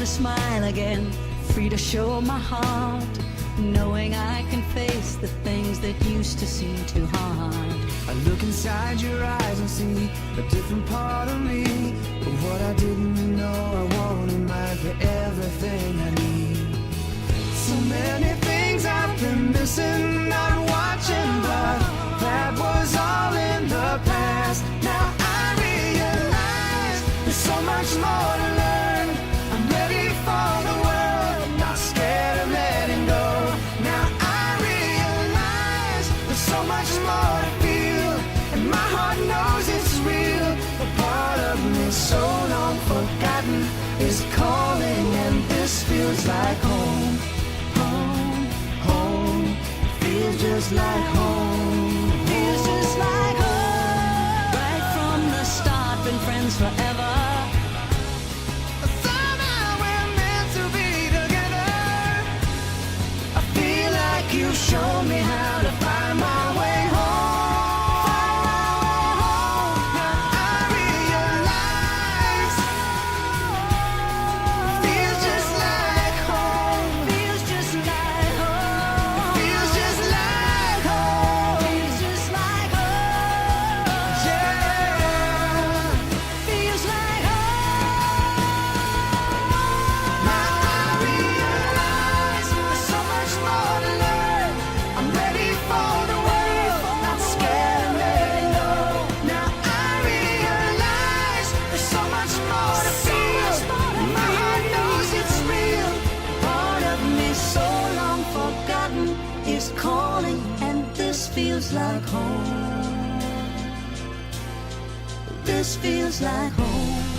to smile again, free to show my heart, knowing I can face the things that used to seem too hard. I look inside your eyes and see a different part of me, but what I didn't know I wanted might be everything I need. So many things I've been missing, not watching, but that was all in the past. Now I realize there's so much more to learn. I'm ready for the world, not scared of letting go. Now I realize there's so much more to feel, and my heart knows it's real. The part of me so long forgotten is calling, and this feels like home. Home, home, feels just like home. Feels just like home. Right from the start, been friends forever. Somehow we're meant to be together. I feel like you showed me how to find my way home. Now I realize feels just like home. Feels just like home. Feels just like home. Feels just like home. Yeah. Feels like home. Now I realize there's so much more to learn. I'm ready for the world, not scared of letting go. Now I realize there's so much more to feel. My heart knows it's real. Part of me so long forgotten is calling, and this feels like home. This feels like home.